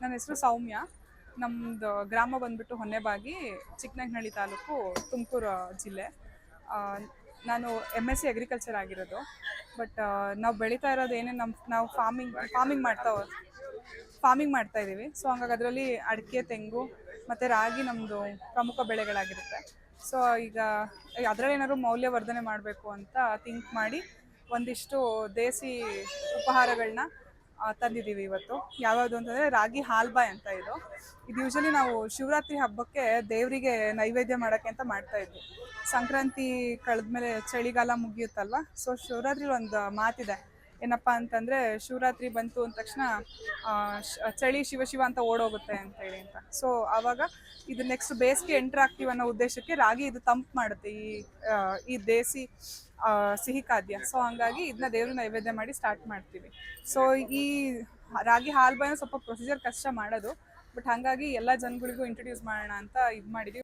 ನನ್ನ ಹೆಸರು ಸೌಮ್ಯ. ನಮ್ಮದು ಗ್ರಾಮ ಬಂದ್ಬಿಟ್ಟು ಹೊನ್ನೆಬಾಗಿ, ಚಿಕ್ಕನಾಯಕನಹಳ್ಳಿ ತಾಲೂಕು, ತುಮಕೂರು ಜಿಲ್ಲೆ. ಆ, ನಾನು MSc ಅಗ್ರಿಕಲ್ಚರ್ ಆಗಿರೋದು. ಬಟ್ ನಾವು ಬೆಳೀತಾ ಇರೋದು ಏನೇನು ನಾವು ಫಾರ್ಮಿಂಗ್ ಮಾಡ್ತಾ ಇದ್ದೀವಿ. ಸೊ ಹಂಗಾಗಿ ಅದರಲ್ಲಿ ಅಡಿಕೆ, ತೆಂಗು ಮತ್ತು ರಾಗಿ ನಮ್ಮದು ಪ್ರಮುಖ ಬೆಳೆಗಳಾಗಿರುತ್ತೆ. ಸೊ ಈಗ ಅದರಲ್ಲಿ ಏನಾದ್ರು ಮೌಲ್ಯವರ್ಧನೆ ಮಾಡಬೇಕು ಅಂತ ಥಿಂಕ್ ಮಾಡಿ ಒಂದಿಷ್ಟು ದೇಸಿ ಉಪಹಾರಗಳನ್ನ ತಂದಿದ್ದೀವಿ ಇವತ್ತು. ಯಾವ್ಯಾವುದು ಅಂತಂದರೆ ರಾಗಿ ಹಾಲ್ಬಾಯ್ ಅಂತ ಇದು ಯೂಶಲಿ ನಾವು ಶಿವರಾತ್ರಿ ಹಬ್ಬಕ್ಕೆ ದೇವರಿಗೆ ನೈವೇದ್ಯ ಮಾಡೋಕ್ಕೆ ಅಂತ ಮಾಡ್ತಾ ಇದ್ವಿ. ಸಂಕ್ರಾಂತಿ ಕಳೆದ್ಮೇಲೆ ಚಳಿಗಾಲ ಮುಗಿಯುತ್ತಲ್ವ. ಸೊ ಶಿವರಾತ್ರಿ ಒಂದು ಮಾತಿದೆ, ಏನಪ್ಪ ಅಂತಂದರೆ ಶಿವರಾತ್ರಿ ಬಂತು ಅಂದ ತಕ್ಷಣ ಚಳಿ ಶಿವ ಶಿವ ಅಂತ ಓಡೋಗುತ್ತೆ ಅಂತೇಳಿ ಅಂತ. ಸೊ ಆವಾಗ ಇದು ನೆಕ್ಸ್ಟ್ ಬೇಸಿಗೆ ಎಂಟ್ರ್ ಆಗ್ತೀವಿ ಅನ್ನೋ ಉದ್ದೇಶಕ್ಕೆ ರಾಗಿ ಇದು ತಂಪು ಮಾಡುತ್ತೆ, ಈ ದೇಸಿ ಸಿಹಿ ಖಾದ್ಯ. ಸೊ ಹಂಗಾಗಿ ಇದನ್ನ ದೇವ್ರ ನೈವೇದ್ಯ ಮಾಡಿ ಸ್ಟಾರ್ಟ್ ಮಾಡ್ತೀವಿ. ಸೊ ಈ ರಾಗಿ ಹಾಲ್ಬಾಯ್ನ ಸ್ವಲ್ಪ ಪ್ರೊಸೀಜರ್ ಕಷ್ಟ ಮಾಡೋದು, ಬಟ್ ಹಾಗಾಗಿ ಎಲ್ಲ ಜನಗಳಿಗೂ ಇಂಟ್ರೊಡ್ಯೂಸ್ ಮಾಡೋಣ ಅಂತ ಇದು ಮಾಡಿದ್ವಿ.